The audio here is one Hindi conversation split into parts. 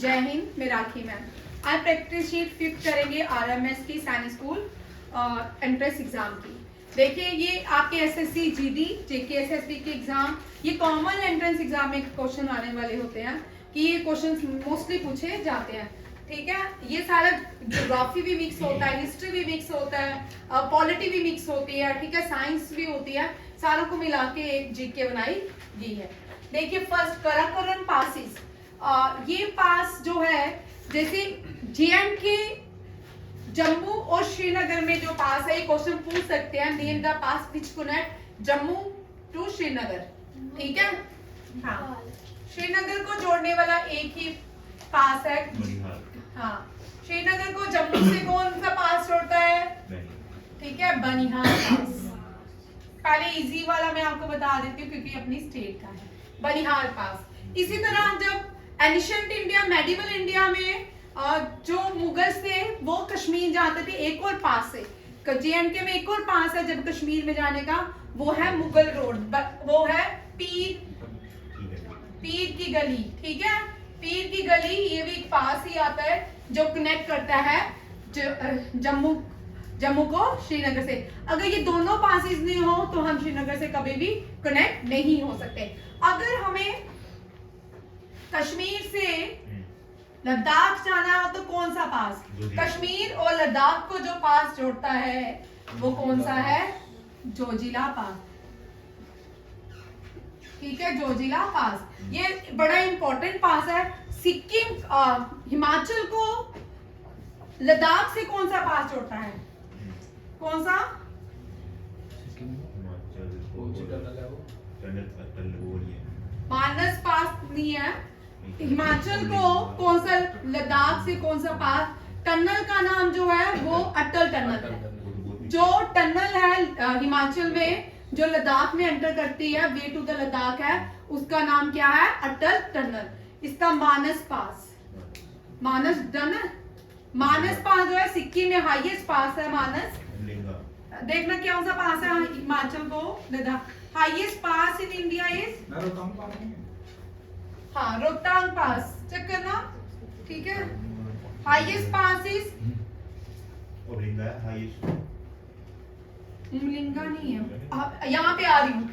जय हिंद, मैं राखी मैम। आज प्रैक्टिस शीट 5 करेंगे आरएमएस की सैनिक स्कूल एंट्रेंस एग्जाम की। देखिए ये आपके एसएससी जीडी जेके एसएसबी के एग्जाम, ये कॉमन एंट्रेंस एग्जाम में क्वेश्चन आने वाले होते हैं कि ये क्वेश्चन मोस्टली पूछे जाते हैं। ठीक है, ये सारा ज्योग्राफी भी मिक्स होता है, हिस्ट्री भी मिक्स होता है, पॉलिटी भी मिक्स होती है, ठीक है, साइंस भी होती है, सारों को मिला के एक जीके बनाई गई है। देखिए फर्स्ट कराकोरम पासिस, ये पास जो है जैसे जेएंडके जम्मू और श्रीनगर में जो पास है, ये क्वेश्चन पूछ सकते हैं। Name the pass which connect Jammu to Srinagar. ठीक है, हाँ, श्रीनगर को जोड़ने वाला एक ही पास है। हाँ, श्रीनगर को जम्मू से कौन सा पास जोड़ता है? ठीक है, बनिहाल पास। पहले इजी वाला मैं आपको बता देती हूँ क्योंकि अपनी स्टेट का है, बनिहाल पास। इसी तरह जब एंशिएंट इंडिया मेडिवल इंडिया में जो मुगल थे वो कश्मीर जाते थे, एक और पास है जेएंडके में, एक और पास है जब कश्मीर में जाने का, वो है मुगल रोड, वो है पीर की गली। ठीक है, पीर की गली, ये भी एक पास ही आता है जो कनेक्ट करता है जम्मू को श्रीनगर से। अगर ये दोनों पासेस नहीं हो तो हम श्रीनगर से कभी भी कनेक्ट नहीं हो सकते। अगर हमें कश्मीर से लद्दाख जाना हो तो कौन सा पास? कश्मीर और लद्दाख को जो पास जोड़ता है वो कौन सा है? जोजिला पास। ठीक है, जोजिला पास, ये बड़ा इंपॉर्टेंट पास है। सिक्किम हिमाचल को लद्दाख से कौन सा पास जोड़ता है? कौन सा? मानस पास नहीं है। हिमाचल को कौन सा, लद्दाख से कौन सा पास? टनल का नाम जो है वो अटल टनल है। जो टनल है हिमाचल में जो लद्दाख में एंटर करती है, वे टू द लद्दाख है, उसका नाम क्या है? अटल टनल। इसका मानस पास, मानस टनल, मानस पास जो है सिक्किम में हाईएस्ट पास है। मानस, देखना कौन सा पास है हिमाचल को Ladakh. Highest pass in India is, हाँ, रोहतांग पास, चेक करना। ठीक है, हाईएस्ट पास इज उमलिंगा नहीं है, यहाँ पे आ रही हूँ,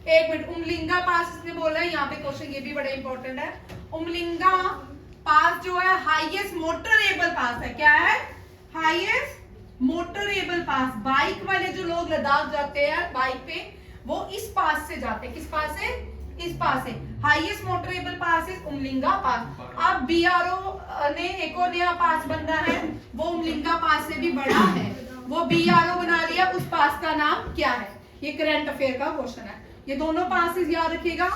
एक मिनट। उमलिंगा पास इसने बोला है, यहाँ पे क्वेश्चन ये भी बड़ा इंपॉर्टेंट है। उमलिंगा पास जो है हाईएस्ट मोटरेबल पास है। क्या है? Highest motorable pass. बाइक वाले जो लोग लद्दाख जाते हैं बाइक पे, वो इस पास से जाते हैं। किस पास से? इस पास से। Highest motorable pass is Umling La पास। अब बीआरओ ने एक और नया पास बना है, वो उमलिंगा पास से भी बड़ा है, वो बीआरओ बना लिया। उस पास का नाम क्या है? ये करंट अफेयर का क्वेश्चन है। ये दोनों पास याद रखिएगा।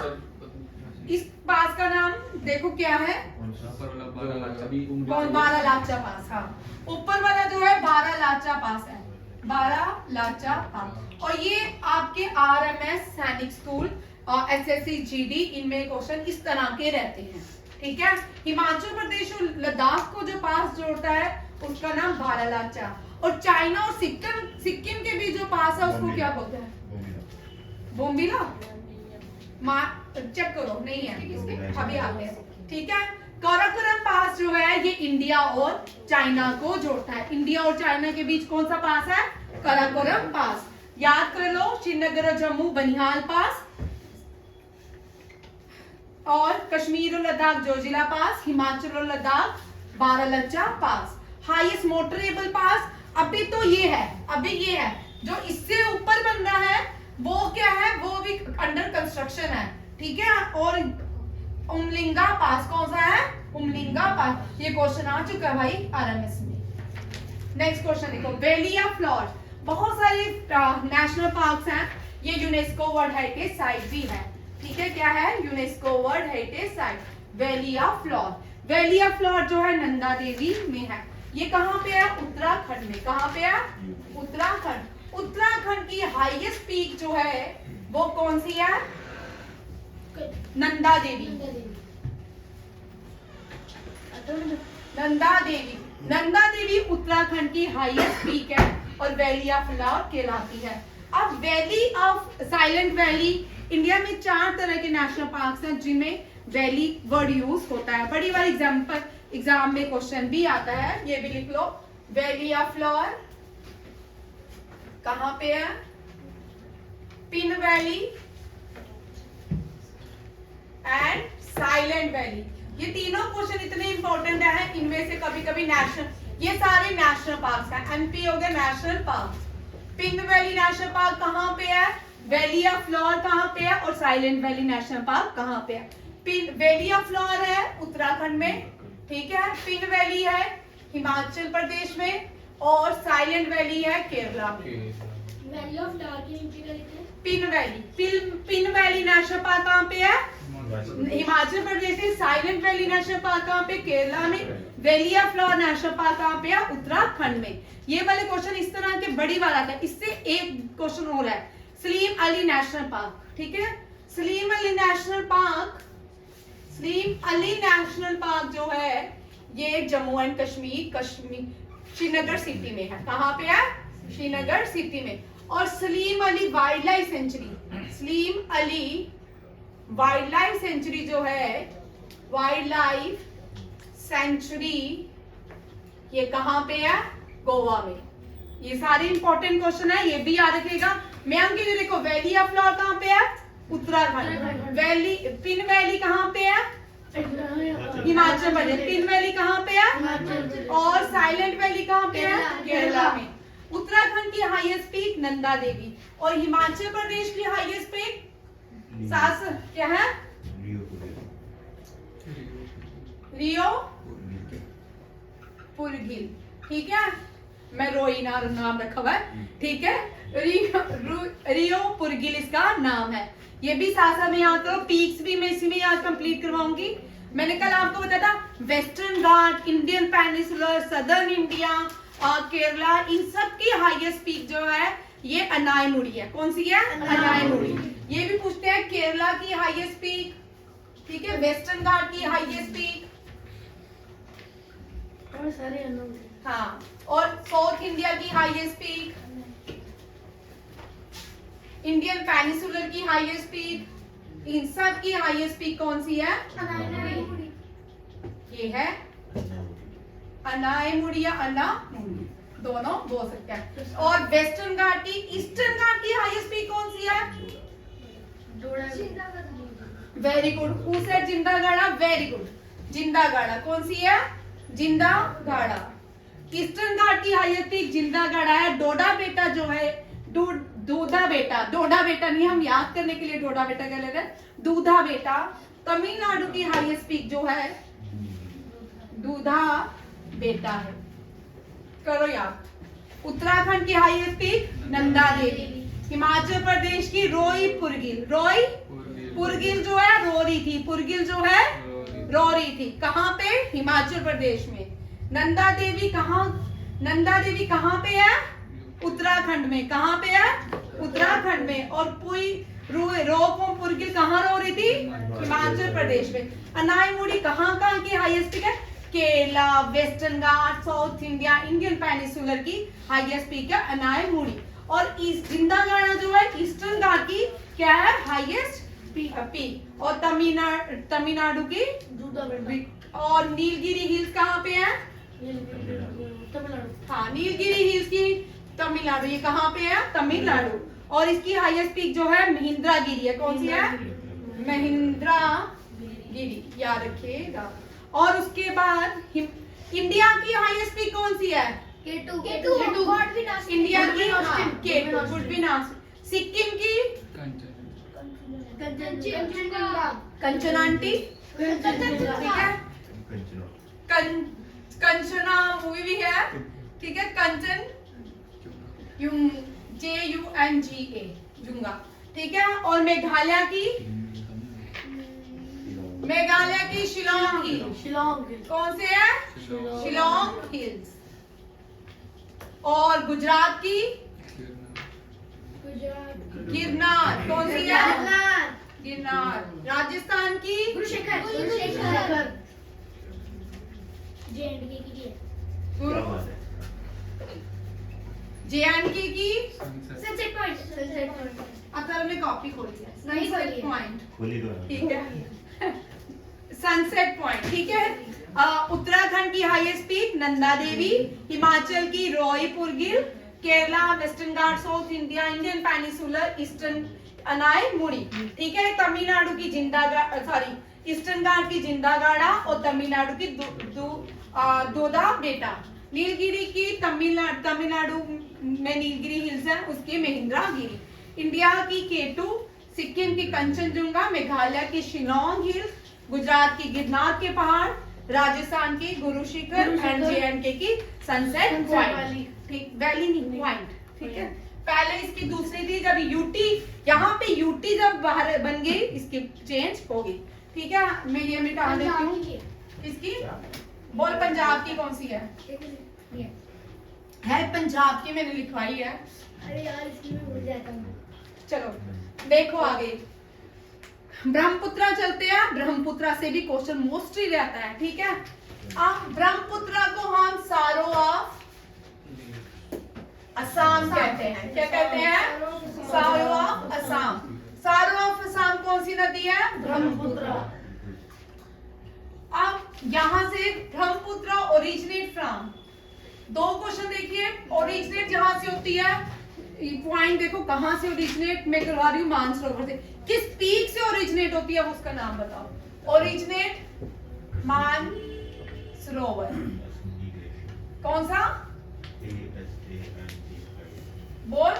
इस पास का नाम देखो क्या है? कौन? बारालाचा पास। हाँ, ऊपर वाला जो है बारालाचा पास है, बारालाचा पास। और ये आपके आरएमएस सैनिक स्कूल और एसएससी जीडी, इनमें क्वेश्चन इस तरह के रहते हैं। ठीक है, हिमाचल प्रदेश और लद्दाख को जो पास जोड़ता है उसका नाम बारालाचा। और चाइना और सिक्किम के बीच जो पास है उसको क्या बोलते हैं? बोम्बिला। चेक करो, नहीं है इसके, अभी आते हैं। ठीक है, काराकोरम पास जो है ये इंडिया और चाइना को जोड़ता है। इंडिया और चाइना के बीच कौन सा पास है? काराकोरम पास। याद कर लो, श्रीनगर और जम्मू बनिहाल पास, और कश्मीर और लद्दाख जोजिला पास, हिमाचल और लद्दाख बारालाचा पास। हाईएस्ट मोटरेबल पास अभी तो ये है, अभी ये है। जो इससे ऊपर बन रहा है वो क्या है? वो भी अंडर कंस्ट्रक्शन है। ठीक है, और उमलिंगा पास कौन सा है? उमलिंगा पास। ये क्वेश्चन आ चुका है भाई आरएमएस में। नेक्स्ट क्वेश्चन देखो, वैली ऑफ फ्लावर्स। बहुत सारे नेशनल पार्क्स हैं, ये यूनेस्को वर्ल्ड हेरिटेज साइट भी है। ठीक है, क्या है? UNESCO world heritage site, valley of flower. Valley of flower जो है नंदा देवी में है। ये कहाँ पे है? उत्तराखंड में। कहाँ पे है? उत्तराखंड। उत्तराखंड की हाईएस्ट पीक जो है वो कौन सी है? नंदा देवी। नंदा देवी, नंदा देवी उत्तराखंड की हाईएस्ट पीक है और वैली ऑफ फ्लावर कहलाती है। अब valley of silent valley, India में 4 तरह के नेशनल पार्क्स हैं जिनमें वैली वर्ड यूज होता है। बड़ी बार एग्जांपल एग्जाम में क्वेश्चन भी आता है, ये भी लिख लो। वैली ऑफ फ्लावर कहाँ पे है? Pin valley and silent valley. ये तीनों क्वेश्चन इतने इंपॉर्टेंट है, इनमें से कभी कभी नेशनल, ये सारे नेशनल पार्क हैं। एमपी हो गया national park. Pin valley national park कहाँ पे है? वैली ऑफ फ्लावर कहाँ पे है? और साइलेंट वैली नेशनल पार्क कहाँ पे है? पिन वैली ऑफ फ्लावर है उत्तराखंड में, ठीक है। पिन वैली है हिमाचल प्रदेश में और साइलेंट वैली है केरला में। वैली ऑफ फ्लावर की एंट्री करेंगे। Pin valley, pin valley national park कहाँ पे है? हिमाचल प्रदेश में। साइलेंट वैली नेशनल पार्क कहाँ पे? केरला में। Valley of flower national park कहाँ पे है? उत्तराखंड में। ये वाले क्वेश्चन इस तरह के बड़ी बार आता है। इससे एक क्वेश्चन हो रहा है, सलीम अली नेशनल पार्क, ठीक है। Salim Ali national park, Salim Ali national park जो है ये जम्मू एंड कश्मीर श्रीनगर सिटी में है। कहाँ पे है? श्रीनगर सिटी में। और Salim Ali wild life sanctuary, Salim Ali wild life sanctuary जो है, वाइल्ड लाइफ सेंचुरी ये कहाँ पे है? गोवा में। ये सारे इंपॉर्टेंट क्वेश्चन है, ये भी याद रखिएगा। मैम की देखो, वैली ऑफ फ्लावर कहाँ पे है? उत्तराखंड। वैली, पिन वैली कहाँ पे है? हिमाचल प्रदेश। पिन वैली कहाँ पे है? और साइलेंट वैली कहाँ पे है? केरला में। उत्तराखंड की हाईएस्ट पीक नंदा देवी और हिमाचल प्रदेश की हाईएस्ट पीक सास क्या है? रियो पुरगिल, ठीक है। मैं रोइना नाम रखा हुआ है, ठीक है। रियो पुरगिल इसका नाम है। ये भी साथ में याद करो। पीक्स भी मैं इसी में याद कंप्लीट करवाऊंगी। मैंने कल आपको बताया था वेस्टर्न घाट, इंडियन पेनिसुलर, सदर्न इंडिया और केरला, इन सब की हाईएस्ट पीक जो है ये अनायमुड़ी है। कौन सी है? अनायमुड़ी। ये भी पूछते हैं केरला की हाईएस्ट पीक, ठीक है। वेस्टर्न घाट की हाईएस्ट पीक, और सारे अननोन। हाँ। और साउथ इंडिया की हाईएस्ट पीक, इंडियन पेनिसुलर की हाईएस्ट पीक, इन सब की हाईएस्ट पीक कौन सी है? अनायमुड़ी। ये है अनायमुड़ी या अनामुड़ी, दोनों बोल सकते हैं। और वेस्टर्न घाट की, ईस्टर्न घाट की हाईएस्ट पीक कौन सी है? Very good. हु सेड जिंदागाड़ा? वेरी गुड, जिंदागाड़ा। कौन सी है? जिंदागाड़ा। ईस्टर्न घाट की हाईएस्ट पीक जिंदागाड़ा है। डोडा बेटा जो है, दूधा बेटा, डोडा बेटा नहीं, हम याद करने के लिए डोडा बेटा कह लेते हैं। दूधा बेटा तमिलनाडु की हाईएस्ट पीक जो है दूधा बेटा है, करो याद। उत्तराखंड की हाईएस्ट पीक नंदा देवी। हिमाचल प्रदेश की रोई पुरगिल, रोई पुरगिल जो है रोरी थी, पुरगिल जो है रोरी थी। कहाँ पे? हिमाचल प्रदेश में। नंदा देवी कहाँ? नंदा देवी कहाँ पे है? उत्तराखंड में। कहाँ पे है? उत्तराखंड में। और पुई रोको पुरगिल कहाँ रो रही थी? हिमाचल प्रदेश में। अनायमुड़ी कहाँ की हाईएस्ट पीक है? Kerala, western Ghat, south India, Indian peninsular की हाईएस्ट पीक है अनायमुड़ी। और जिंदागाड़ा जो है ईस्टर्न घाट की क्या है? Highest peak. और तमिलनाडु की और नीलगिरी हिल्स कहाँ पे है? तमिलनाडु। हाँ, नीलगिरी हिल्स की तमिलनाडु, ये कहाँ पे है? तमिलनाडु। और इसकी हाईएस्ट पीक जो है महेंद्रगिरी है। कौन सी है? महेंद्रगिरी, याद रखिएगा। और उसके बाद इंडिया की हाईएस्ट पीक कौन सी है? केटू। इंडिया की केटू, गुडविनास। सिक्किम की कंचनांटी, ठीक है। कंचना मूवी भी है, ठीक है। कंचन JUNGA, जुंगा, ठीक है। और मेघालय की शिलोंग हिल, कौन से है? शिलोंग हिल्स। और गुजरात की गिरनार, कौन सी है? गिरनार। राजस्थान की कुरुक्षेत्र। JNK की सनसेट पॉइंट। अब हमने कॉपी खोली है, नहीं खोली है। पॉइंट, खोली तो ठीक है। सनसेट पॉइंट, ठीक है। उत्तराखंड उत्तराखंड की हाईएस्ट पीक नंदा देवी, हिमाचल की रोईपुर गिर, Kerala western Ghat, south India Indian peninsular eastern Anai Mudi. ठीक है, तमिलनाडु की ईस्टर्न घाट की जिंदागाड़ा और तमिलनाडु की दोदा बेटा। नीलगिरी की तमिलनाडु में नीलगिरी हिल्स है, उसकी महेंद्रा गिरी। इंडिया की केटू, सिक्किम की कंचनजुंगा, मेघालय की शिलोंग हिल्स, गुजरात की गिरनार के पहाड़, राजस्थान की गुरु शिखर एंड जे&के की सनसेट पॉइंट। ठीक, वैली नहीं पॉइंट। ठीक है, पहले इसकी दूसरी थी जब यूटी, यहाँ पे यूटी जब बाहर बन गई इसकी चेंज हो गई। ठीक है, मैं ये मिटा देती हूँ। इसकी बोल पंजाब की कौन सी है पंजाब की, मैंने लिखवाई है। अरे यार इसकी मैं भूल जाता हूँ। चलो देखो आगे, ब्रह्मपुत्रा चलते हैं। ब्रह्मपुत्रा से भी क्वेश्चन मोस्टली रहता है। ठीक है, अब ब्रह्मपुत्रा को हम सारो ऑफ असम कहते हैं। क्या कहते हैं? सारो ऑफ असम। सारो ऑफ असम कौन सी नदी है? ब्रह्मपुत्रा। अब यहां से ब्रह्मपुत्रा ओरिजिनेट फ्रॉम, दो क्वेश्चन देखिए। ओरिजिनेट जहां से होती है, पॉइंट देखो कहां से ओरिजिनेट मैं करवा रही हूँ, मानसरोवर से। किस पीक से ओरिजिनेट होती है उसका नाम बताओ। ओरिजिनेट मानसरोवर कौन सा? बोल।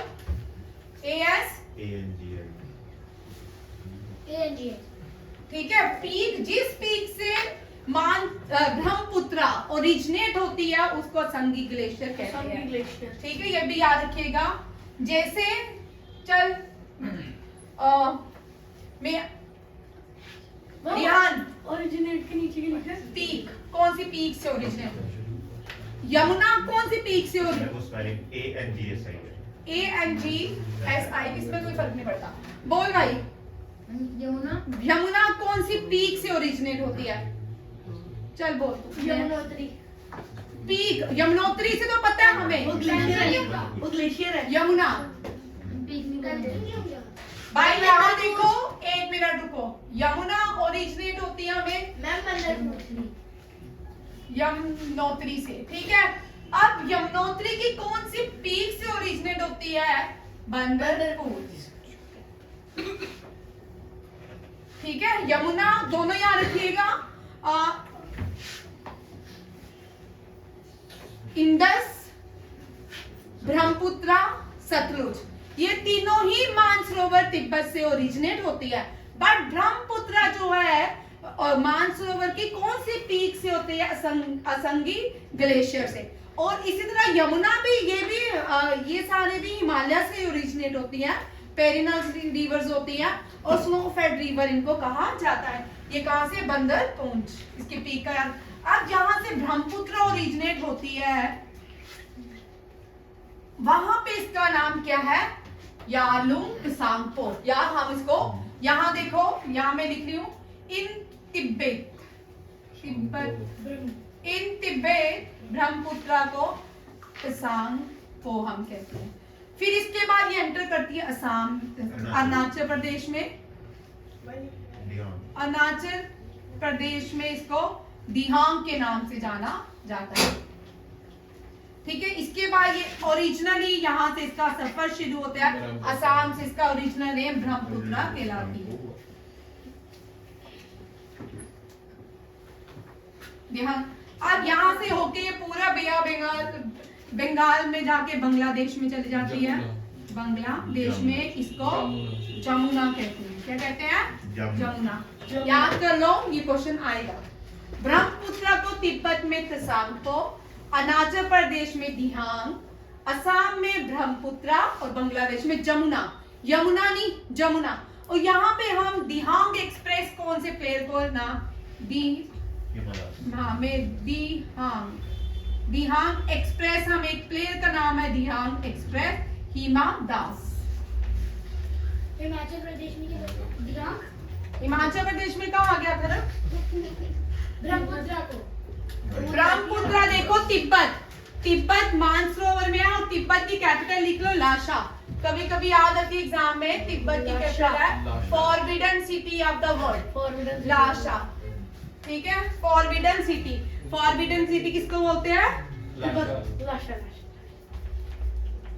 ठीक है, पीक, जिस पीक से ब्रह्मपुत्रा ओरिजिनेट होती है उसको असंगी ग्लेशियर कहते हैं। ठीक है, ये भी याद रखिएगा। जैसे चल ध्यान, ओरिजिनेट के नीचे की लिखा है पीक, कौन सी पीक से ओरिजिनेट? यमुना कौन सी पीक से ओरिजिनेट? ANGSI, इसमें कोई फर्क नहीं पड़ता। बोल भाई, यमुना कौन सी पीक से ओरिजिनेट होती है? चल बोल। यमुनोत्री। पीक यमुनोत्री से तो पता है हमें, वो ग्लेशियर है। यमुना। भाई यहाँ देखो, एक मिनट रुको। यमुना ओरिजिनेट होती है हमें यमुनोत्री से। ठीक है, अब यमुनोत्री की कौन सी पीक से ओरिजिनेट होती है? बंदरपुर। ठीक है, यमुना दोनों याद रखिएगा। इंडस, ब्रह्मपुत्रा, सतलुज, ये तीनों ही मानसरोवर तिब्बत से ओरिजिनेट होती है। बट ब्रह्मपुत्रा जो है मानसरोवर की कौन सी पीक से होती है? असंगी ग्लेशियर से। और इसी तरह यमुना भी, ये सारे भी हिमालय से ओरिजिनेट होती है। पेरिनल रिवर्स होती है और स्नोफेड रिवर इनको कहा जाता है। ये कहां से? बंदरपुंज, इसकी पीक का। अब जहां से ब्रह्मपुत्र ओरिजिनेट होती है वहां पे इसका नाम क्या है? Yarlung Tsangpo. यार हम इसको यहां देखो, यहां मैं लिख रही हूं इन तिब्बत ब्रह्मपुत्रा को त्सांगपो हम कहते हैं। फिर इसके बाद ये एंटर करती है असम, अरुणाचल प्रदेश में। अरुणाचल प्रदेश में इसको दिहांग के नाम से जाना जाता है। ठीक है, इसके बाद ये ओरिजिनली यहाँ से इसका सफर शुरू होता है। असम से इसका ओरिजिनल नेम ब्रह्मपुत्रा कहलाती है। ध्यान, अब यहाँ से होके ये पूरा बंगाल में जाके बांग्लादेश में चली जाती है। बांग्लादेश में इसको जमुना कहते हैं। क्या कहते हैं? जमुना। याद कर लो, ये क्वेश्चन आएगा। ब्रह्मपुत्रा को तिब्बत में त्सांगपो, अरुणाचल प्रदेश में दिहांग, असम में ब्रह्मपुत्रा और बांग्लादेश में जमुना। यमुना नहीं, जमुना। और यहाँ पे हम दिहांग एक्सप्रेस कौन से प्लेयर को दिहांग एक्सप्रेस, हम एक प्लेयर का नाम है दिहांग एक्सप्रेस, हिमा दास। हिमाचल प्रदेश में क्या होता है? दिहांग। हिमाचल प्रदेश में कहाँ आ गया था? ब्रह्मपुत्रा को। ब्रह्मपुत्रा देखो तिब्बत मानसरोवर में है और तिब्बत की कैपिटल लिख लो लाशा। कभी कभी याद आती है एग्जाम में, तिब्बत की कैपिटल है forbidden city of the world, लाशा। ठीक है, फॉरबिडन सिटी। फॉरबिडन सिटी किसको बोलते हैं? लाशा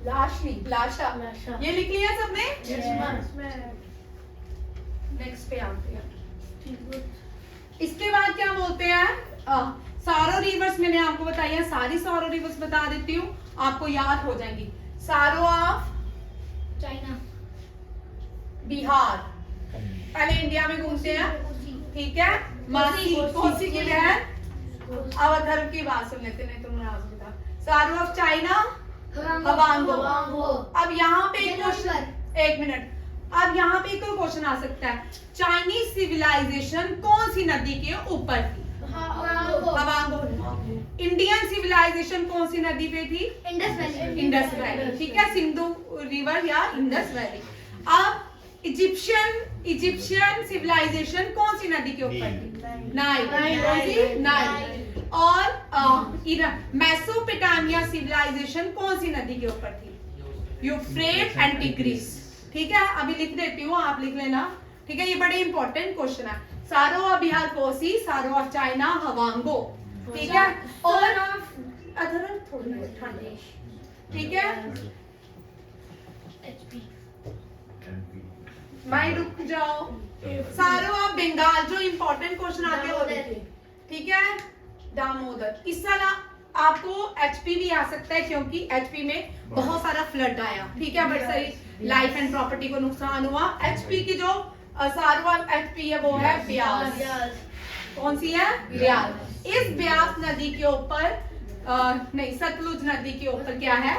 लाशनी, लाशा। लाशा। ये लिख लिया सबने? यस नेक्स्ट पे आते हैं। इसके बाद क्या बोलते हैं? सारो रिवर्स मैंने आपको बताई है, सारी सारो रिवर्स बता देती हूँ, आपको याद हो जाएंगी। सारो ऑफ चाइना बिहार, पहले इंडिया में घूमते हैं, ठीक है। मासी, कोसी की बहन। अब अधर्म की बात सुन लेते, नहीं तो नाराज होगा। सारो ऑफ चाइना हवांगो। अब यहाँ पे एक क्वेश्चन, एक मिनट, अब यहाँ पे एक क्वेश्चन आ सकता है, चाइनीज सिविलाइजेशन कौन सी नदी के ऊपर थी? हवांगो। इंडियन सिविलाइजेशन कौन सी नदी पे थी? इंडस वैली, ठीक है, सिंधु रिवर या इंडस वैली। अब इजिप्शियन सिविलाइजेशन कौन सी नदी के ऊपर थी? नाइल। कौन सी? नाइल। और मेसोपोटामिया सिविलाइजेशन कौन सी नदी के ऊपर थी? यूफ्रेट एंड टिग्रिस, ठीक है। अभी लिख देती हूँ, आप लिख लेना, ठीक है। ये बड़े इंपॉर्टेंट क्वेश्चन है। सारो ऑफ बिहार कोसी, सारो ऑफ चाइना हवांगो, ठीक है। और अधर्म थोड़ी ठंडी, ठीक है। मैं रुक जाओ। सारो ऑफ बंगाल, जो इंपॉर्टेंट क्वेश्चन आते हैं वो देखिए, ठीक है। दामोदर, इस साल आपको एचपी भी आ सकता है, क्योंकि एचपी में बहुत सारा फ्लड आया, ठीक है, बड़ी सारी लाइफ एंड प्रॉपर्टी को नुकसान हुआ। एचपी की जो सारो ऑफ एचपी है वो है ब्यास। कौन सी है? ब्यास। इस ब्यास नदी के ऊपर नहीं, सतलुज नदी के ऊपर क्या है?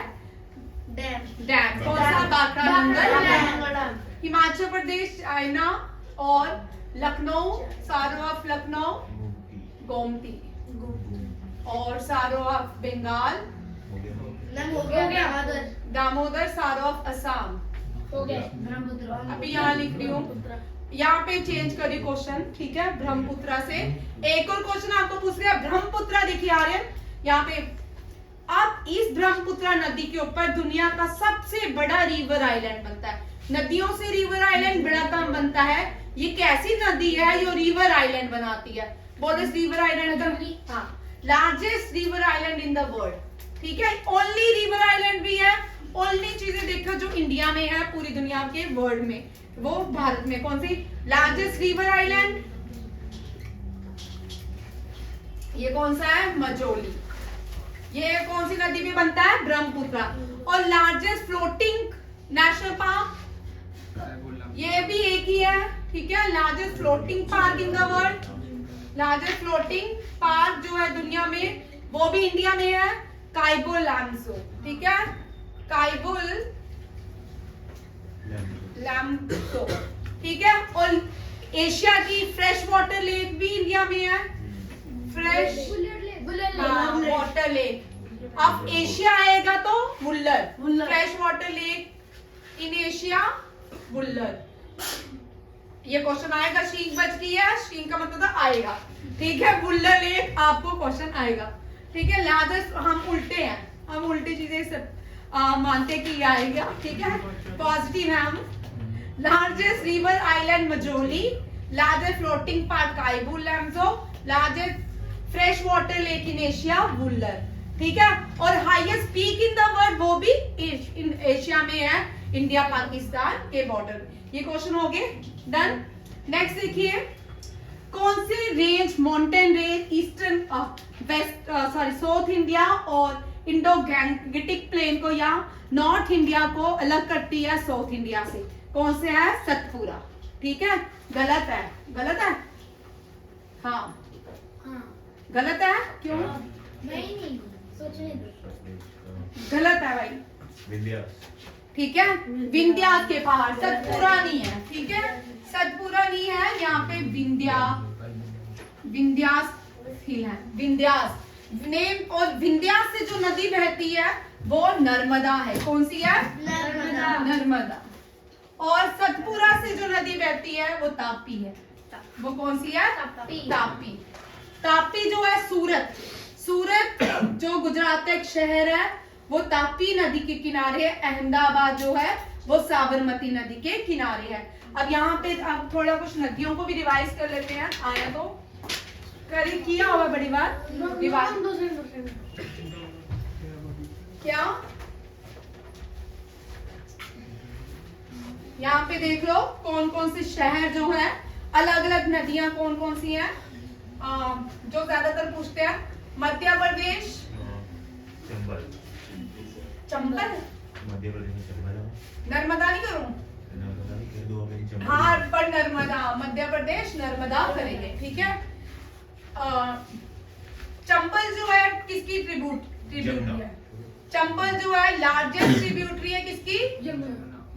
डैम। कौन सा? बाखरा। हिमाचल प्रदेश, चाइना और लखनऊ, सारो ऑफ लखनऊ गोमती। और सारो ऑफ बंगाल दामोदर, सारो ऑफ असम हो गया ब्रह्मपुत्र। अभी यहाँ लिख रही हूँ, यहाँ पे चेंज करिए क्वेश्चन, ठीक है। ब्रह्मपुत्र से एक और क्वेश्चन आपको पूछ लिया, ब्रह्मपुत्र देखिए आर्यन यहाँ पे। अब इस ब्रह्मपुत्र नदी के ऊपर दुनिया का सबसे बड़ा रिवर आइलैंड बनता है। नदियों से रिवर आइलैंड बड़ा कम बनता है। ये कैसी नदी है जो रिवर आइलैंड बनाती है? बोलो, रिवर आइलैंड, हाँ, largest river island in the world, ठीक है। ओनली रिवर आइलैंड भी है, ओनली चीजें देखो जो इंडिया में है, पूरी दुनिया के वर्ल्ड में, वो भारत में। कौन सी? लार्जेस्ट रिवर आइलैंड, ये कौन सा है? मजोली। ये कौन सी नदी में बनता है? ब्रह्मपुत्र। और लार्जेस्ट फ्लोटिंग नेशनल पार्क, ये भी एक ही है, ठीक है। Largest floating park in the world, largest floating park जो है दुनिया में, वो भी इंडिया में है, काइबो लैम्सो, ठीक है। काइबो लैम्सो, ठीक है। और एशिया की फ्रेश वाटर लेक भी इंडिया में है, फ्रेश वाटर लेक। अब एशिया आएगा तो Wular, fresh water lake in Asia Wular. ये क्वेश्चन आएगा, शींग बच गई है, शींग का मतलब आएगा, ठीक है। वुल्लर लेक आपको क्वेश्चन आएगा, ठीक है। लार्जेस्ट, हम उल्टे हैं, हम उल्टी चीजें सब मानते कि आएगा, ठीक है। पॉजिटिव है हम। Largest river island Majuli, largest floating park Keibul Lamjao, largest fresh water lake in Asia Wular, ठीक है। और highest peak in the world वो भी एशिया में है, इंडिया पाकिस्तान के बॉर्डर। ये क्वेश्चन हो गए, डन। नेक्स्ट देखिए, कौन से range, mountain range eastern west south India और इंडो गैंगेटिक प्लेन को या नॉर्थ इंडिया को अलग करती है साउथ इंडिया से? कौन से है? सतपुरा, ठीक है। गलत है, गलत है, हाँ गलत है। क्यों? नहीं सोचने दो। गलत है भाई, ठीक है। विंध्यास के पहाड़, सतपुरा नहीं है, ठीक है। सतपुरा नहीं है, यहाँ पे विंध्यास हिल है, विंध्यास नेम। और विंध्यास से जो नदी बहती है वो नर्मदा है। कौन सी है? नर्मदा। और सतपुरा से जो नदी बहती है वो तापी है। वो कौन सी है? तापी। तापी जो है सूरत, सूरत जो गुजरात का एक शहर है, वो तापी नदी के किनारे है। अहमदाबाद जो है वो साबरमती नदी के किनारे है। अब यहाँ पे अब थोड़ा कुछ नदियों को भी रिवाइज कर लेते हैं, आया तो करी किया होगा बड़ी बार विवाद क्या। यहाँ पे देख लो कौन कौन से शहर जो है, अलग अलग नदियां कौन कौन सी हैं जो ज्यादातर पूछते हैं। मध्य प्रदेश चंबल, चंबल, मध्य प्रदेश में चंबल है। नर्मदा नहीं करूं? नर्मदा नहीं कह दो, मेरी चंबल। हाँ पर नर्मदा, मध्य प्रदेश नर्मदा करेंगे, ठीक है। चंबल जो है किसकी ट्रिब्यूटरी है? चंबल जो है लार्जेस्ट ट्रिब्यूटरी है किसकी?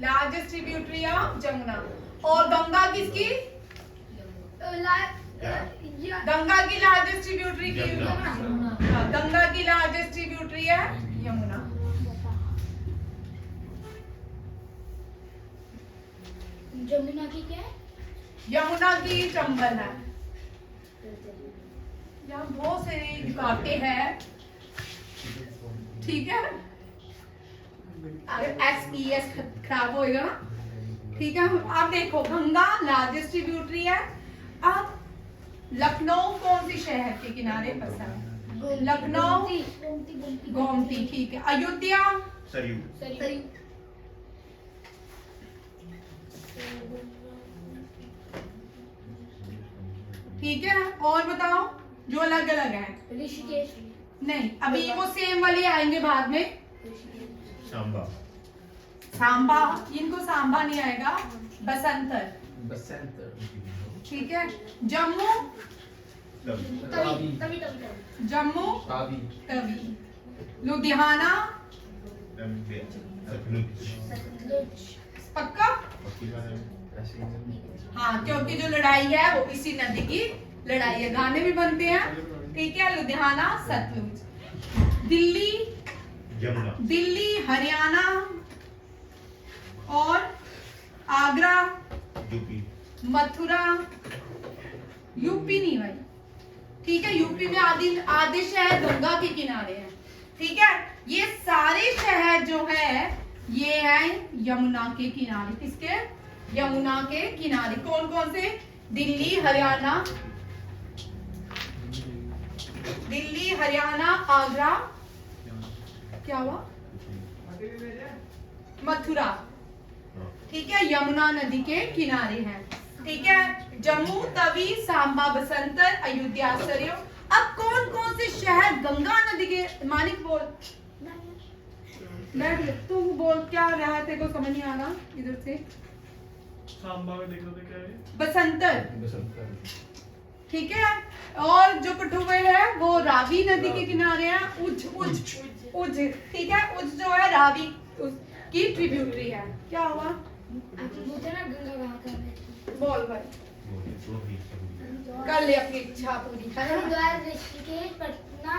Largest tributary of Jamuna. और गंगा किसकी? गंगा की लार्जेस्ट ट्रिब्यूटरी की हाँ, गंगा की लार्जेस्ट ट्रिब्यूटरी है यमुना। जमुना की क्या है? यमुना की चंबल है। यहाँ बहुत सारे रुकावटें हैं, ठीक है। अगर XES खराब होएगा ना, ठीक है। आप देखो गंगा लार्जेस्ट ट्रिब्यूटरी है। अब लखनऊ कौन सी शहर के किनारे बसा है? लखनऊ गोमती, ठीक है। अयोध्या सरयू, ठीक है। और बताओ जो अलग अलग है। ऋषिकेश नहीं अभी वो सेम वाले आएंगे बाद में। सांबा, सांबा, इनको सांबा नहीं आएगा, बसंतर, ठीक है। जम्मू, जम्मू तवी, लुधियाना, पक्का। हाँ क्योंकि जो लड़ाई है वो इसी नदी की लड़ाई है, गाने भी बनते हैं, ठीक है। लुधियाना सतलुज। दिल्ली, यमुना, दिल्ली हरियाणा और आगरा, यूपी, मथुरा, यूपी नहीं भाई, ठीक है। यूपी में आधे शहर गंगा के किनारे हैं, ठीक है। ये सारे शहर जो है ये है यमुना के किनारे। किसके? यमुना के किनारे। कौन कौन से? दिल्ली हरियाणा, दिल्ली हरियाणा आगरा, क्या हुआ, मथुरा, ठीक है। यमुना नदी के किनारे हैं, ठीक है। जम्मू तवी, सांबा बसंतर, अयोध्या सरयू। अब कौन कौन से शहर गंगा नदी के? मानिक बोल, मैं तू बोल क्या रहा है, तेरे को समझ नहीं आ रहा इधर से। सांबा में देख लो तो क्या है? बसंतर, ठीक है। और जो कठुए है वो रावी नदी के किनारे है। उज उज उज, ठीक है। उज जो है रावी की ट्रिब्यूटरी है। क्या हुआ? मुझे ना गंगा कहाँ का है? बोल भाई, कर ले अपनी इच्छा पूरी, है ना? हरिद्वार, ऋषिकेश, पटना,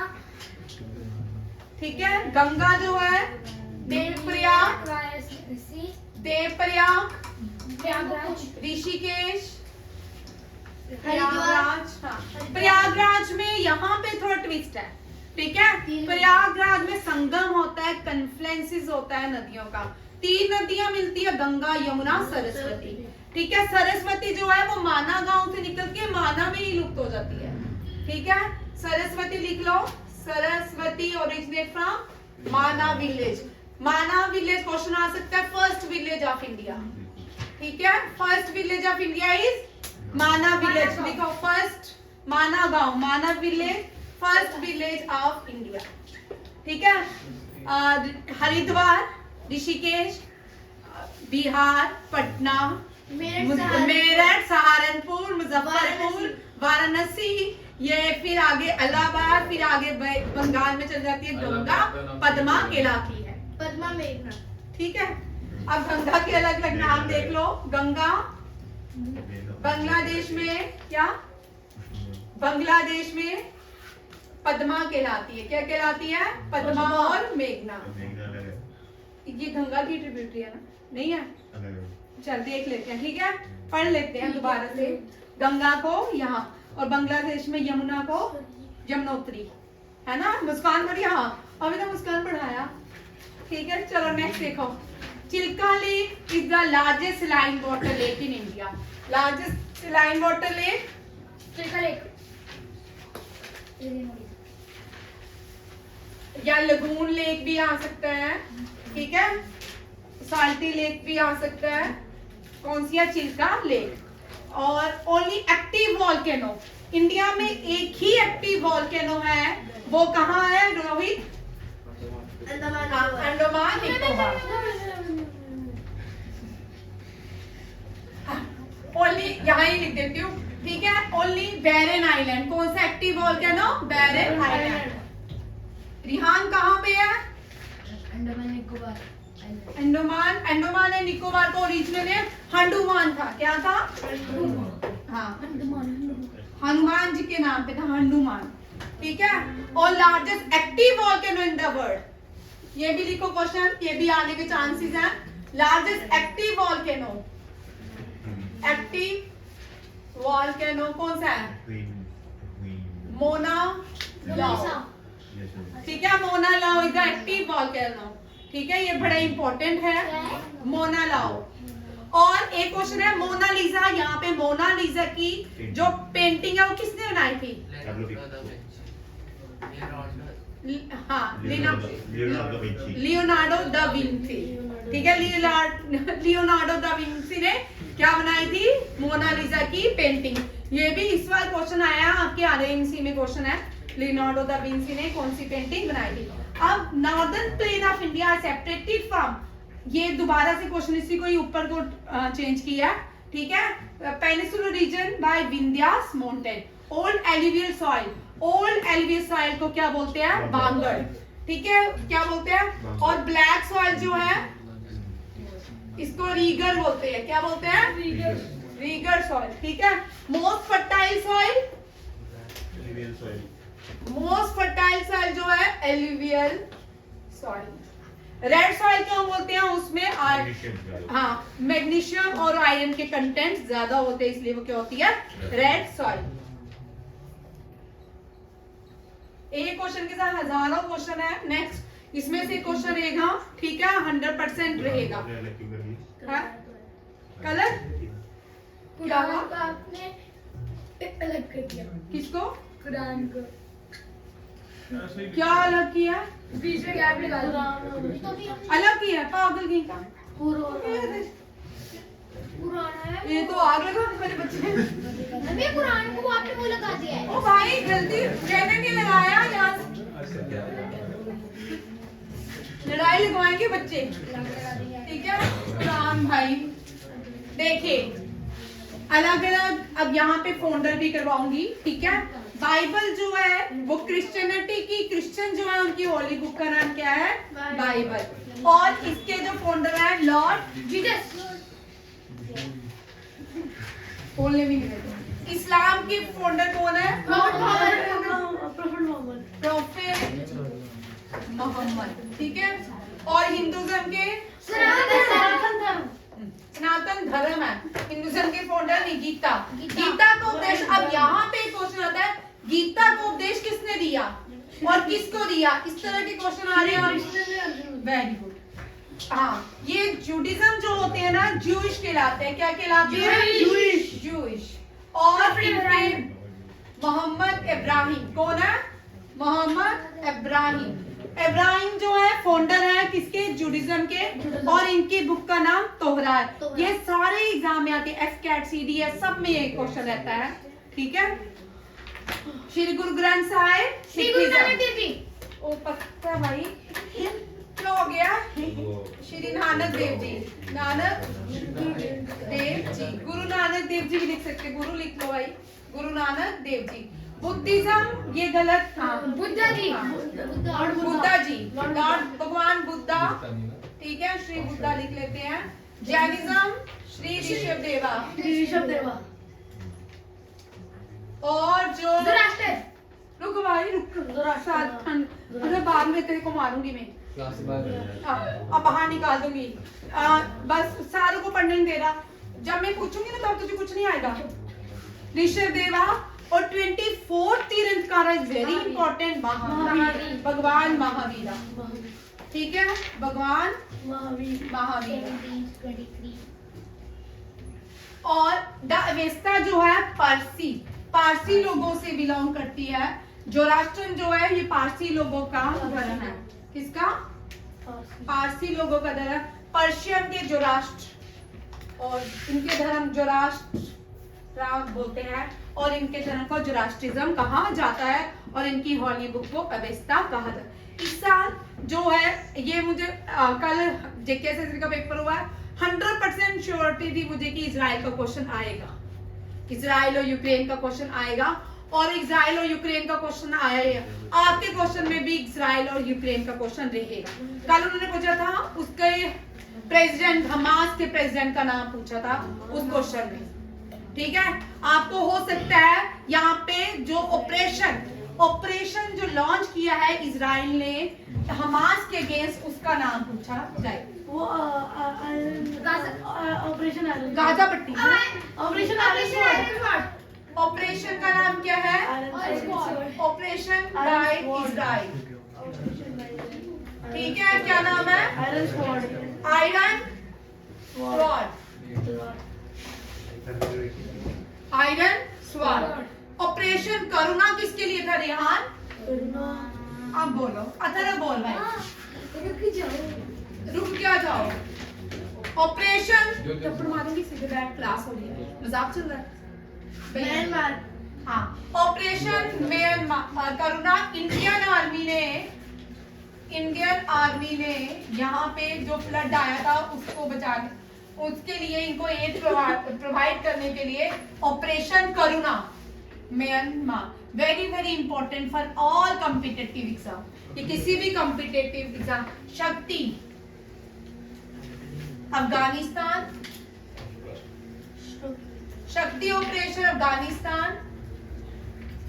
ठीक है। गंगा जो है देवप्रयाग, वाराणसी, देवप्रयाग, प्रयागराज, ऋषिकेश, हरिद्वार। प्रयागराज। हाँ प्रयागराज में यहाँ पे थोड़ा ट्विस्ट है, ठीक है। प्रयागराज में संगम होता है, कन्फ्लुएंसेस होता है नदियों का। 3 नदियां मिलती है, गंगा यमुना सरस्वती, ठीक है। सरस्वती जो है वो माना गांव से निकल के माना में ही लुप्त हो जाती है, ठीक है। सरस्वती लिख लो, सरस्वती ओरिजिनेट फ्रॉम माना विलेज। माना विलेज क्वेश्चन आ सकता है, फर्स्ट विलेज ऑफ इंडिया, ठीक है। First village of India is माना विलेज। लिखो फर्स्ट माना गांव, माना village, first village of India, ठीक है। हरिद्वार, ऋषिकेश, बिहार, पटना, मेरठ, सहारनपुर, मुजफ्फरपुर, वाराणसी, ये फिर आगे इलाहाबाद, फिर आगे बंगाल में चल जाती है गंगा, पद्मा कहलाती है, पद्मा मेघना, ठीक है। अब गंगा के अलग अलग नाम देख लो। गंगा बांग्लादेश में क्या? बांग्लादेश में पद्मा कहलाती है। क्या कहलाती है? पद्मा और मेघना। ये गंगा की ट्रिब्यूटरी है ना? नहीं है? चल देख लेते हैं, ठीक है। पढ़ लेते हैं दोबारा से। गंगा को यहाँ और बांग्लादेश में यमुना को यमुनोत्री, है ना। मुस्कान पढ़ी? हाँ अभी तो मुस्कान पढ़ाया, ठीक है। चलो नेक्स्ट देखो। Chilka lake is the largest saline water lake in India. Largest saline water lake Chilka lake, या लगून लेक भी आ सकता है, ठीक है, साल्टी लेक भी आ सकता है, कौन सी है, चिल्का लेक। और ओनली एक्टिव वॉल्केनो, इंडिया में एक ही एक्टिव वॉल्केनो है, वो कहाँ है रोहित? अंडमान निकोबार। ओनली यहाँ ही लिख देती हूँ, ठीक है। ओनली बैरन आइलैंड, कौन सा एक्टिव वॉल्केनो? बैरन आइलैंड। रिहान कहाँ पे है? अंडमान निकोबार। अंडमान एंड निकोबार को ओरिजिनल नेम हंडुमान था। क्या था? हाँ, हनुमान जी के नाम पे था, हंडुमान, ठीक है। और largest active volcano in the world, ये भी लिखो क्वेश्चन, ये भी आने के चांसेस हैं। Largest active volcano, active volcano कौन सा है? मोना लाओ, ठीक है। मोना लाओ इज द एक्टिव वॉल्केनो, ठीक है, ये बड़ा इंपॉर्टेंट है, मोना लाओ। और एक क्वेश्चन है, मोनालिसा, यहाँ पे मोनालिसा की जो पेंटिंग है वो किसने बनाई थी? हाँ, लियोनार्डो दा विंसी, ठीक है। लियोनार्डो दा विंसी ने क्या बनाई थी? मोनालिसा की पेंटिंग। ये भी इस बार क्वेश्चन आया आपके आरएमसी में, क्वेश्चन है लियोनार्डो दा विंसी ने कौन सी पेंटिंग बनाई थी। अब northern plain of India separated from, ये दोबारा से क्वेश्चन इसी को ही ऊपर को चेंज किया, ठीक है। Peninsular region by Vindhyas mountain. Old alluvial soil, old alluvial soil को क्या बोलते हैं? बांगड़, ठीक है, क्या बोलते हैं। और ब्लैक सॉइल जो है इसको रीगर बोलते हैं, क्या बोलते हैं? रीगर सॉइल, ठीक है। Most fertile soil, most fertile soil जो है एलुवियल सॉइल। रेड सॉइल क्यों बोलते हैं? उसमें हाँ, मैग्नीशियम और आयरन के कंटेंट ज्यादा होते हैं, इसलिए वो क्या होती है? Red soil. एक क्वेश्चन के साथ हजारों क्वेश्चन है। नेक्स्ट, इसमें से क्वेश्चन रहेगा, ठीक है, 100% रहेगा। कलर क्या हुआ? आपने अलग कर दिया। किसको? कुरान को ऐसे ही क्या अलग किया? बीच में गैप निकाल अलग किया? पागल की का। कुरान है। ये तो आग लगा मेरे बच्चे। अबे कुरान को आपने वो लगा दिया है। ओ भाई गलती, मैंने नहीं लगाया, यहाँ से लड़ाई लगवाएंगे बच्चे, ठीक है। कुरान भाई देखिए, अलग अलग, अब यहाँ पे फोल्डर भी करवाऊंगी, ठीक है। बाइबल जो है वो क्रिश्चियनिटी की, क्रिश्चियन जो है उनकी होली बुक का नाम क्या है? बाइबल। और इसके जो फोल्डर है लॉर्ड जीसस, बोलने भी नहीं देते। इस्लाम की फोल्डर कौन है? प्रोफेट मोहम्मद, ठीक है। और हिंदुइज्म के सनातन धर्म है। हिंदुइज्म के फोल्डर नहीं, गीता। गीता का उपदेश, अब यहाँ पे क्वेश्चन आता है, गीता का उपदेश किसने दिया और किसको दिया? इस तरह के क्वेश्चन आ रहे हैं। Very good. हाँ, ये जूडिज्म जो होते हैं ना, ज्यूइश कहलाते हैं। क्या कहलाते हैं? ज्यूइश। और इनके मोहम्मद इब्राहिम, कौन है? मोहम्मद इब्राहिम। इब्राहिम जो है फाउंडर है किसके? जूडिज्म के। और इनकी बुक का नाम तोहरा है। ये सारे एग्जाम में आते हैं, एफकेट, सीडीएस, सब में ये क्वेश्चन रहता है, ठीक है। श्री गुरु ग्रंथ साहिब, श्री गुरु नानक देव जी। ओ पक्का भाई, क्या हो गया? श्री नानक देव जी, नानक देव जी, गुरु नानक देव जी भी लिख सकते, गुरु लिख लो भाई, गुरु नानक देव जी। बुद्धिज्म ये गलत था, बुद्धा जी। बुद्धा जी, लॉर्ड भगवान बुद्धा, ठीक है, श्री बुद्धा लिख लेते हैं। जैनिज्म श्री ऋषभ देवा, ऋषभ देवा। और जो ज़ोरास्ट्र, रुक भाई रुक, अरे बाद में तेरे को मारूंगी मैं, अब बाहर निकाल दूंगी। बस सारों को पढ़ने नहीं दे रहा, जब मैं पूछूंगी ना तब तुझे कुछ नहीं आएगा। ऋषभ देवा। और 24 तीर्थंकर इज वेरी इंपॉर्टेंट, महावीर, भगवान महावीर, ठीक है, भगवान महावीर। और द अवेस्ता जो है पारसी लोगों से बिलोंग करती है। जोराष्ट्रन जो है ये पारसी लोगों का धर्म है। किसका? पारसी लोगों का धर्म। पर्शियन के जोराष्ट्र और इनके धर्म जोराष्ट्र बोलते हैं और इनके धर्म को जोराष्ट्रिज्म कहा जाता है और इनकी हॉली बुक को अवेस्ता कहा जाता है। इस साल जो है ये मुझे कल जेकेएसएसबी का पेपर हुआ है, 100% श्योरिटी थी मुझे कि इजराइल का क्वेश्चन आएगा, इजराइल और यूक्रेन का क्वेश्चन आएगा और इजराइल और यूक्रेन का क्वेश्चन आया। आपके क्वेश्चन में भी इजराइल और यूक्रेन का क्वेश्चन रहेगा। कल उन्होंने पूछा था उसके प्रेसिडेंट, हमास के प्रेसिडेंट का नाम पूछा था उस क्वेश्चन में। ठीक है, आपको हो सकता है यहाँ पे जो ऑपरेशन जो लॉन्च किया है इजराइल ने हमास के अगेंस्ट, उसका नाम पूछा जाए। वो ऑपरेशन गाजा पट्टी। ऑपरेशन ऑपरेशन का नाम क्या है? Operation by Israel. ठीक है, क्या नाम है? Iron sword. ऑपरेशन करुणा किसके लिए था रेहान? आप बोलो, अथर्व बोल भाई। रुक क्या जाओ। ऑपरेशन थप्पड़ मारेंगे सीधे बैठ, क्लास हो रही है, मजाक चल रहा है। म्यांमार। हाँ, ऑपरेशन म्यांमार करुणा इंडियन आर्मी ने यहाँ पे जो फ्लड आया था उसको बचाने, उसके लिए इनको एड प्रोवाइड करने के लिए operation Karuna Myanmar, very very important for all competitive exam. ये किसी भी कॉम्पिटिटिव एग्जाम। शक्ति अफगानिस्तान, शक्ति ऑपरेशन अफगानिस्तान।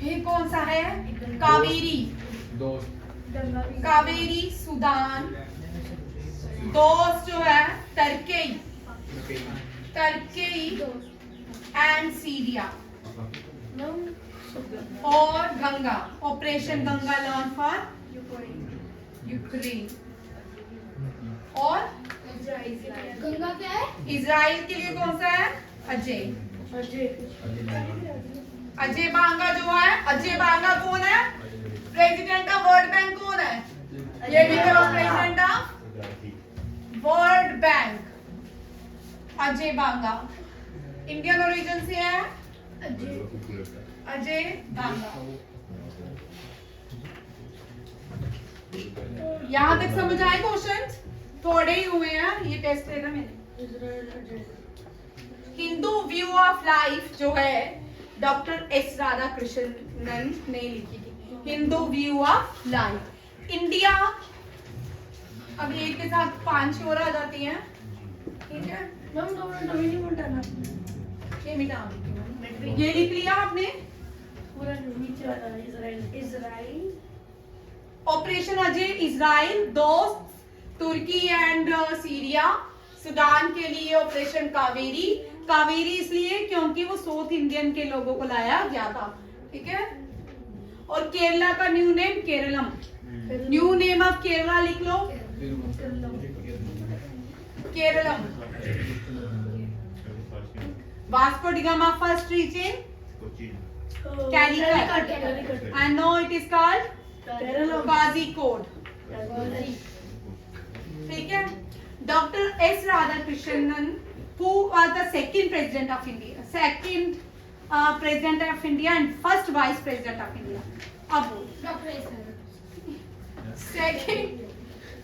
फिर कौन सा है? कावेरी सूडान। दोस्त जो है टर्की एंड सीरिया। और Ganga, operation Ganga launch for Ukraine. और गंगा क्या है? इजराइल के लिए कौन सा है? अजय बांगा जो है, अजय बांगा कौन है? प्रेसिडेंट ऑफ वर्ल्ड बैंक कौन है? ये भी करो, president of World Bank Ajay Banga. Indian origin से है अजय बांगा। यहाँ तक समझ आए क्वेश्चंस? थोड़े ही हुए हैं, ये टेस्ट लेना मैंने। हिंदू व्यू ऑफ लाइफ जो है डॉक्टर एस राधाकृष्णन ने लिखी थी, Hindu view of life. India, अब एक के साथ 5 और आ जाती हैं, ठीक है? ये मिटा देती हूँ। ये लिख लिया आपने? पूरा नीचे वाला इजराइल। ऑपरेशन अजय इजराइल, दोस्त तुर्की एंड सीरिया। सूडान के लिए ऑपरेशन कावेरी। कावेरी इसलिए क्योंकि वो साउथ इंडियन के लोगों को लाया गया था, ठीक है? और केरला का new name Keralam. New name of Kerala लिख लो, Keralam. Vasco da Gama first reaching Calicut, and now it is called Kozhikode, ठीक है? Doctor S Radhakrishnan, who was the second president of India, second president of India and first vice president of India. अब second,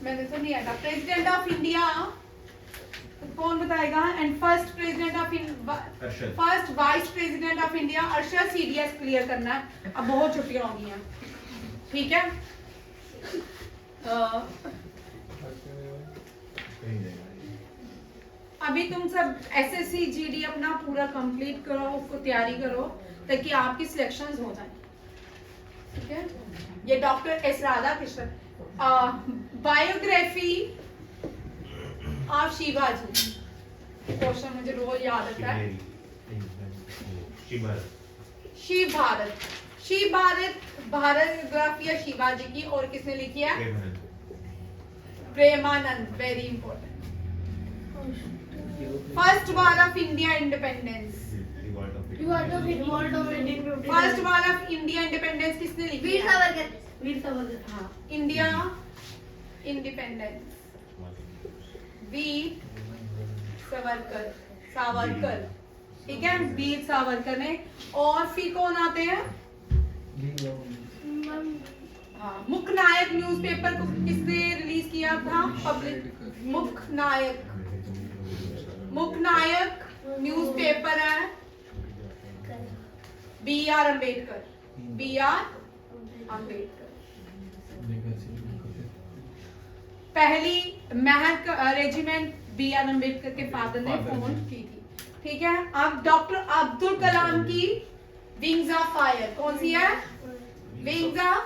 मैंने तो नहीं आता, president of India कौन बताएगा? And first president of first vice president of India Arshad. CDS clear करना है, अब बहुत छुट्टियां होंगी हैं, ठीक है? अभी तुम सब एसएससी जीडी अपना पूरा कंप्लीट करो, उसको तैयारी करो ताकि आपकी सिलेक्शंस हो जाए, ठीक है? ये डॉक्टर एस राधाकृष्णन। बायोग्राफी आप शिवाजी, क्वेश्चन मुझे रोज याद आता है। शिव भारत बायोग्राफी है शिवाजी की, और किसने लिखी है? Premanand, very important. First war of India independence, revolt of Indian first war of India independence किसने लिखी वीर है? सावरकर। वीर सावरकर। हाँ, इंडिया इंडिपेंडेंस वीर सावरकर, सावरकर, ठीक है, वीर सावरकर ने। और फिर कौन आते हैं? हाँ, मुखनायक न्यूज़पेपर को किसने रिलीज किया था? पब्लिक मुखनायक, मुखनायक न्यूज़पेपर है B.R. अम्बेडकर, B.R. अम्बेडकर। पहली महक रेजिमेंट B.R. अम्बेडकर के फादर ने फोन की थी, ठीक है। अब डॉक्टर अब्दुल कलाम की विंग्स ऑफ फायर कौन सी है? Wings of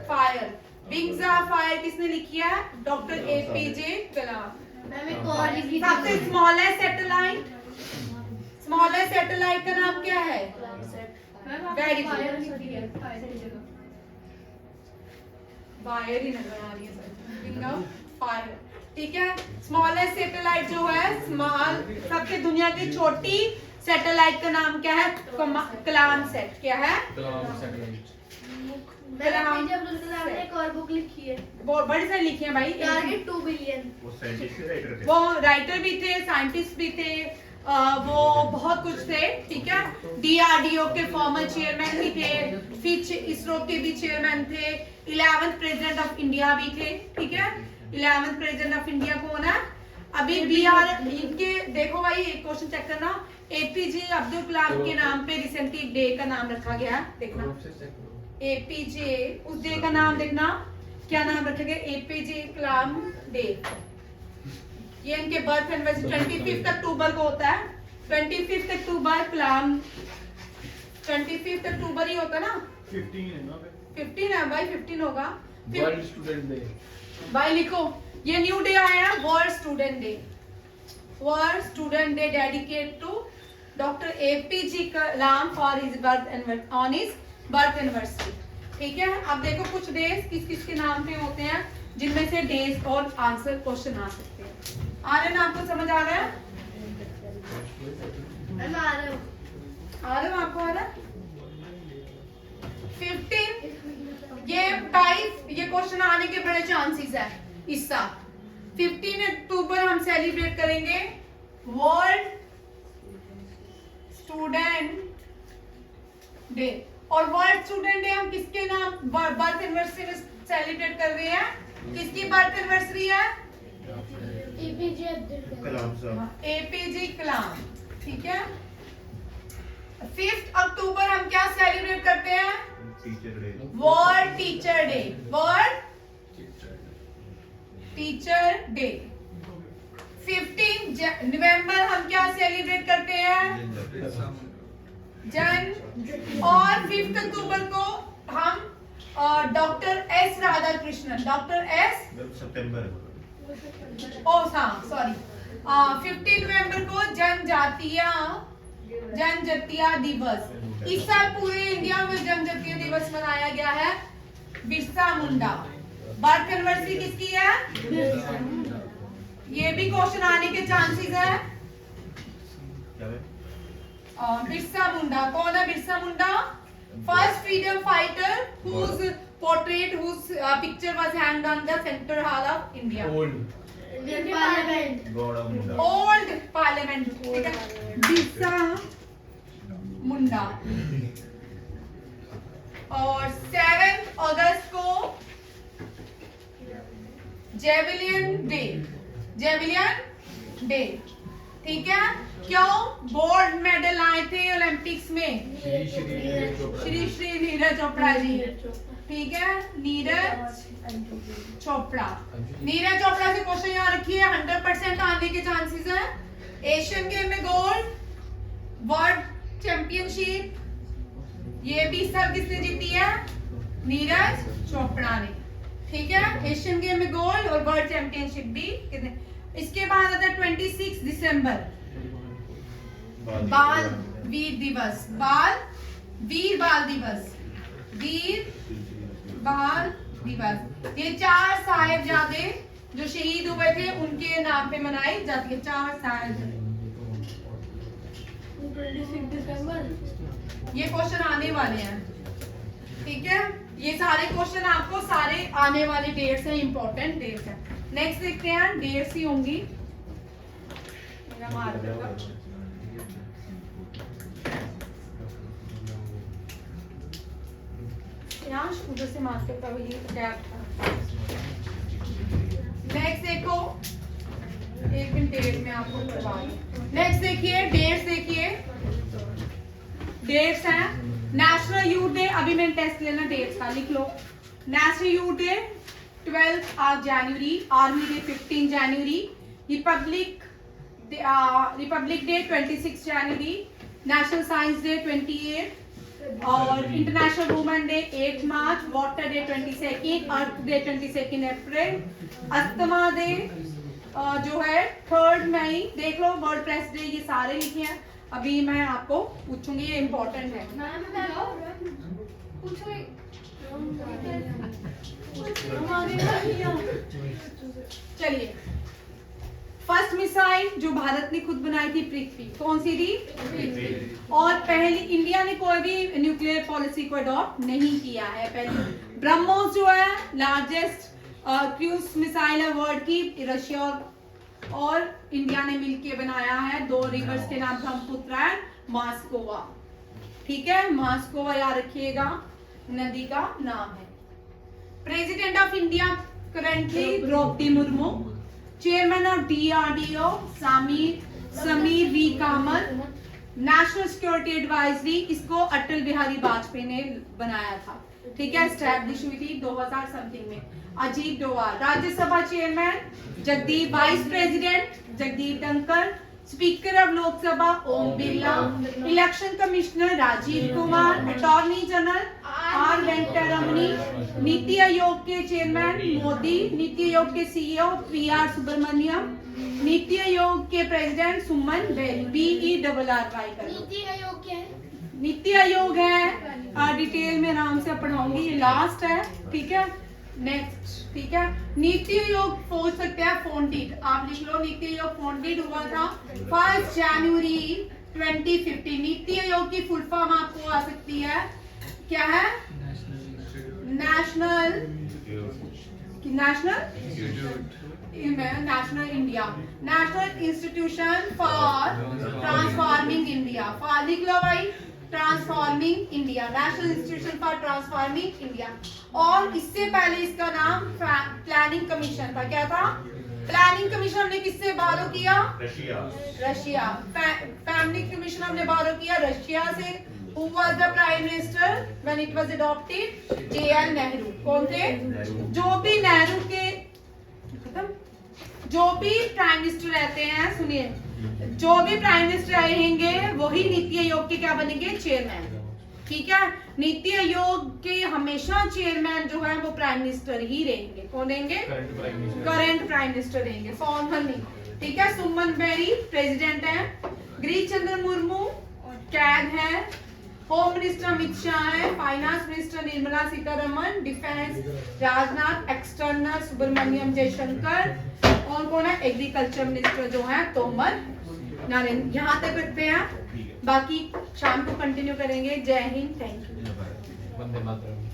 fire, wings of fire किसने लिखी है? डॉक्टर APJ कलाम। मैम एक और लिखी सबसे स्मॉलेस्ट सैटेलाइट, स्मॉलेस्ट सैटेलाइट का नाम क्या है? Very good. वायर ही नजर आ रही है सर, विंग ऑफ फायर, ठीक है। स्मॉलेस्ट सैटेलाइट जो है, स्मॉल, सबसे दुनिया की छोटी सैटेलाइट का नाम क्या है? कलाम सेट। क्या है? मैम अब्दुल कलाम ने एक और बुक लिखी है, बहुत बड़ी सारी लिखी है भाई। Target 2 billion. वो साइंटिस्ट के राइटर थे। वो राइटर भी थे, साइंटिस्ट भी थे, वो बहुत कुछ थे, ठीक है। DRDO के फॉर्मर चेयरमैन भी थे, फिर इसरो के भी चेयरमैन थे, 11th प्रेसिडेंट ऑफ इंडिया भी थे, ठीक है। 11th प्रेसिडेंट ऑफ इंडिया कौन है? अभी BR इनके देखो भाई, एक क्वेश्चन चेक करना, APJ अब्दुल कलाम के नाम पे रिसेंटली डे का नाम रखा गया है, देखना APJ, उस डे का नाम देखना, क्या नाम रखा गया? APJ कलाम डे। ये इनके बर्थ एनिवर्सरी 25 अक्टूबर को होता है। 25 अक्टूबर कलाम, 25 अक्टूबर ही होता है ना? 15 है ना? 15 है भाई, 15 होगा वर्ल्ड स्टूडेंट डे। भाई। लिखो, ये न्यू डे आया है, world student day. World student day dedicate to doctor APJ Kalam for his birth on his birth anniversary, ठीक है। अब देखो कुछ डेज किस किस के नाम पे होते हैं, जिनमें से डेज और आंसर क्वेश्चन आ सकते हैं। आ रहे ना? आपको समझ आ रहा है? मैम आ रहा हूँ। आ रहा है आपको? आ रहा है? 15 ये 22 ये क्वेश्चन आने के बड़े चांसेस है इस साल। 15 अक्टूबर हम सेलिब्रेट करेंगे वर्ल्ड स्टूडेंट डे। और वर्ल्ड स्टूडेंट डे हम किसके नाम बर्थ एनिवर्सरी में सेलिब्रेट कर रहे हैं? किसकी बर्थ एनिवर्सरी है? APJ अब्दुल कलाम। कलाम साहब। APJ कलाम, ठीक है। 5 अक्टूबर हम क्या सेलिब्रेट करते हैं? Teacher day. World teacher day, world teacher day. 15 नवंबर हम क्या सेलिब्रेट करते हैं? जन। और 5 अक्टूबर को हम doctor S Radhakrishnan, doctor S सितंबर। सॉरी 15 नवंबर को जनजातीय दिवस। इस साल पूरे इंडिया में जनजातीय दिवस मनाया गया है। बिरसा मुंडा, बर्थ एनिवर्सरी किसकी है? ये भी क्वेश्चन आने के चांसेस है। क्या है? बिरसा मुंडा कौन है? Birsa Munda first freedom fighter whose portrait whose picture was hanged on the central hall of India. Indian parliament. Gowda Munda. Old parliament, ठीक है। बिरसा मुंडा। और 7 अगस्त को जेवलियन डे, जेवलियन डे, ठीक है। क्यों? गोल्ड मेडल आए थे ओलंपिक्स में श्री नीरज चोपड़ा जी, ठीक है। नीरज चोपड़ा, नीरज चोपड़ा से क्वेश्चन यहाँ रखिए, 100% आने के चांसेस है। एशियन गेम में गोल्ड, वर्ल्ड चैंपियनशिप, ये भी सब किसने जीती है? नीरज चोपड़ा ने, ठीक है। एशियन गेम में गोल्ड और वर्ल्ड चैंपियनशिप भी कितने। इसके बाद आता है 26 दिसंबर, बाल वीर दिवस, वीर बाल दिवस, वीर बाल दिवस। ये 4 साहिबजादे जो शहीद हुए थे उनके नाम पे मनाई जाती है, 4 साहिबजादे। 26 दिसंबर। ये क्वेश्चन आने वाले हैं, ठीक है। ये सारे क्वेश्चन आपको सारे आने वाले डेट्स हैं, इंपॉर्टेंट डेट्स हैं। नेक्स्ट देखते हैं, डेट्स ही होंगी। मेरा मार देगा। यांश उधर से मार करता हुआ ये गैप था। नेक्स्ट देखो, एक मिनट डेट में आपको करवा दूं। नेक्स्ट देखिए, डेट्स देखिए, डेट्स हैं। नेशनल यूथ डे, अभी मैंने टेस्ट लेना डेट्स का, लिख लो। नेशनल यूथ डे 12 जनवरी, आर्मी डे 15 जनवरी, रिपब्लिक डे 26 जनवरी, नेशनल साइंस डे 28, और इंटरनेशनल वुमेन डे 8 मार्च, वाटर डे 22, अर्थ डे 22 अप्रैल, अस्थमा डे जो है 3 मई, देख लो, वर्ल्ड प्रेस डे, ये सारे लिखे हैं। अभी मैं आपको पूछूंगी, ये इम्पोर्टेंट है। चलिए, फर्स्ट मिसाइल जो भारत ने खुद बनाई थी पृथ्वी, कौन सी थी? पृथ्वी। और पहली इंडिया ने कोई भी न्यूक्लियर पॉलिसी को अडॉप्ट नहीं किया है। पहले ब्रह्मोस जो है लार्जेस्ट क्रूज मिसाइल है वर्ल्ड की, रशिया और इंडिया ने मिलके बनाया है। 2 रिवर्स के नाम ब्रह्मपुत्र एंड मास्कोवा, ठीक है। मास्कोवा याद रखिएगा, नदी का नाम है। President of India currently Draupadi Murmu, chairman of DRDO Sameer V Kamat, national security advisory, इसको अटल बिहारी वाजपेयी ने बनाया था, ठीक है। एस्टैब्लिश हुई थी 2000 समथिंग में। Ajit Doval, Rajya Sabha chairman Jagdeep, vice president Jagdeep Dhankhar, speaker of Lok Sabha Om Birla, election commissioner Rajiv Kumar, attorney general R Venkataramani, NITI Aayog के चेयरमैन मोदी, नीति आयोग के CEO PR सुब्रमण्यम, नीति आयोग के प्रेसिडेंट सुमन बेरी, BERRY करो। नीति आयोग क्या है? नीति आयोग है, डिटेल में आराम से पढ़ाऊंगी, ये लास्ट है, ठीक है। नेक्स्ट, ठीक है। नीति आयोग पूछ सकते हैं फाउंडेड, आप लिख लो, नीति आयोग फाउंडेड हुआ था 1 जनवरी 2015। नीति आयोग की फुल फॉर्म आपको आ सकती है, क्या है? National India, national institution for transforming India, लिख लो भाई, transforming India, national institution for transforming India. और इससे पहले इसका नाम प्लानिंग कमीशन था, क्या था? प्लानिंग कमीशन हमने किससे बारो किया? रशिया। प्लानिंग कमीशन हमने बारो किया रशिया से। Who was the prime minister when it was adopted? JL Nehru. कौन थे? जो भी नेहरू के खत्म, जो भी प्राइम मिनिस्टर रहते हैं, सुनिए, जो भी प्राइम मिनिस्टर रहेंगे वही नीति आयोग के क्या बनेंगे? चेयरमैन, ठीक है। नीति आयोग के हमेशा चेयरमैन जो है वो प्राइम मिनिस्टर ही रहेंगे। कौन रहेंगे? करंट प्राइम मिनिस्टर रहेंगे, फॉर्मल नहीं, ठीक है। सुमन बेरी प्रेसिडेंट है, गिरीश चंद्र मुर्मू कैग है, होम मिनिस्टर अमित शाह है, finance minister Nirmala Sitharaman, defence Rajnath, external Subrahmanyam Jaishankar, और कौन है? एग्रीकल्चर मिनिस्टर जो है तोमर नरेंद्र। यहाँ तक रखते हैं, बाकी शाम को कंटिन्यू करेंगे। जय हिंद, थैंक यू। वंदे मातरम।